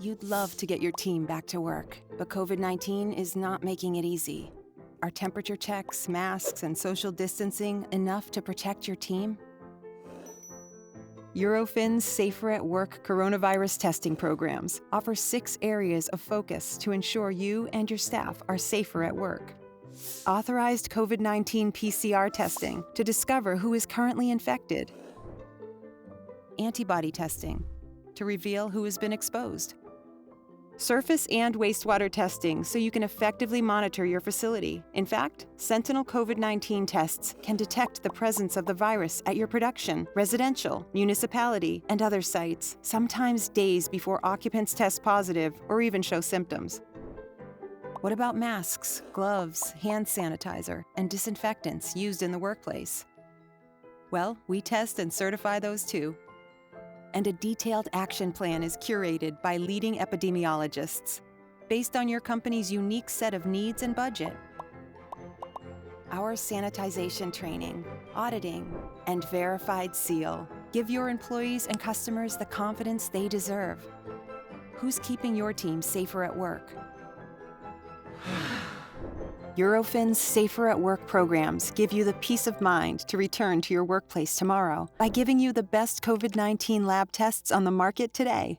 You'd love to get your team back to work, but COVID-19 is not making it easy. Are temperature checks, masks, and social distancing enough to protect your team? Eurofins SAFER at Work coronavirus testing programs offer 6 areas of focus to ensure you and your staff are safer at work. Authorized COVID-19 PCR testing to discover who is currently infected. Antibody testing to reveal who has been exposed. Surface and wastewater testing so you can effectively monitor your facility. In fact, Sentinel COVID-19 tests can detect the presence of the virus at your production, residential, municipality, and other sites, sometimes days before occupants test positive or even show symptoms. What about masks, gloves, hand sanitizer, and disinfectants used in the workplace? Well, we test and certify those too. And a detailed action plan is curated by leading epidemiologists based on your company's unique set of needs and budget. Our sanitization training, auditing, and verified seal give your employees and customers the confidence they deserve. Who's keeping your team safer at work? Eurofins SAFER at Work programs give you the peace of mind to return to your workplace tomorrow by giving you the best COVID-19 lab tests on the market today.